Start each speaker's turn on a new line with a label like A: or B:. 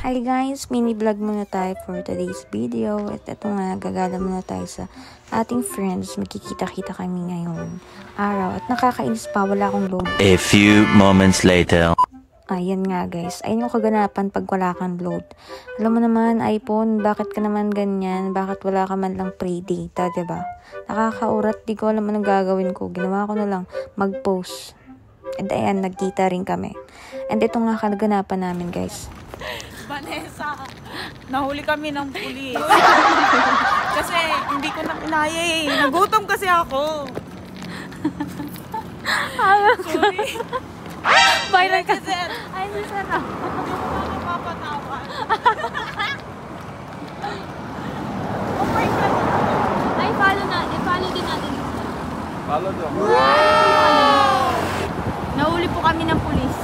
A: Hi guys, mini vlog muna tayo for today's video. At ito nga, gagala muna tayo sa ating friends. Magkikita-kita kami ngayong araw. At nakakainis pa, wala akong load.
B: A few moments later.
A: Ayan nga guys, ayun yung kaganapan pag wala kang load. Alam mo naman, iPhone, bakit ka naman ganyan? Bakit wala ka man lang free data, diba? Nakakaurat, di ko alam anong gagawin ko. Ginawa ko na lang mag-post. And ayan, nagkita rin kami. And ito nga kaganapan namin guys.
C: Vanessa, nahuli kami ng pulis. Kasi hindi ko na kinaya eh. Nagutom kasi ako. Sorry.
D: Viral ka.
C: Sir.
D: Ay, sir.
C: Hindi mo na napapatawan. Okay ka na.
D: Ay, follow din natin.
E: Follow daw.
D: Nahuli po kami ng pulis.